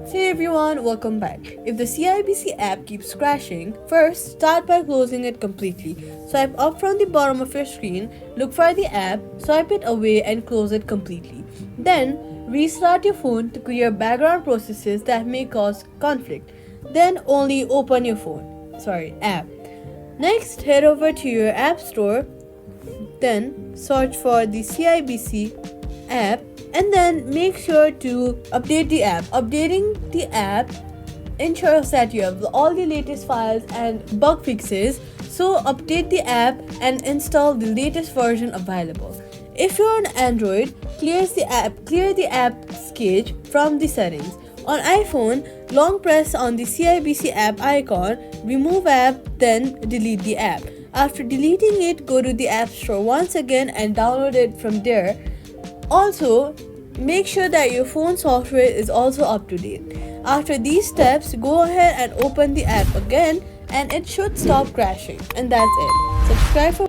Hey everyone, welcome back. If the CIBC app keeps crashing, first start by closing it completely. Swipe up from the bottom of your screen, look for the app, swipe it away and close it completely. Then restart your phone to clear background processes that may cause conflict. Then only open your app. Next, head over to your app store, then search for the CIBC app and then make sure to update the app. Updating the app ensures that you have all the latest files and bug fixes, so update the app and install the latest version available. If you're on Android, clear the app's cache from the settings. On iPhone, long press on the CIBC app icon, remove app, then delete the app. After deleting it, go to the App Store once again and download it from there. Also, make sure that your phone software is also up to date. After these steps, go ahead and open the app again and it should stop crashing. And that's it. Subscribe for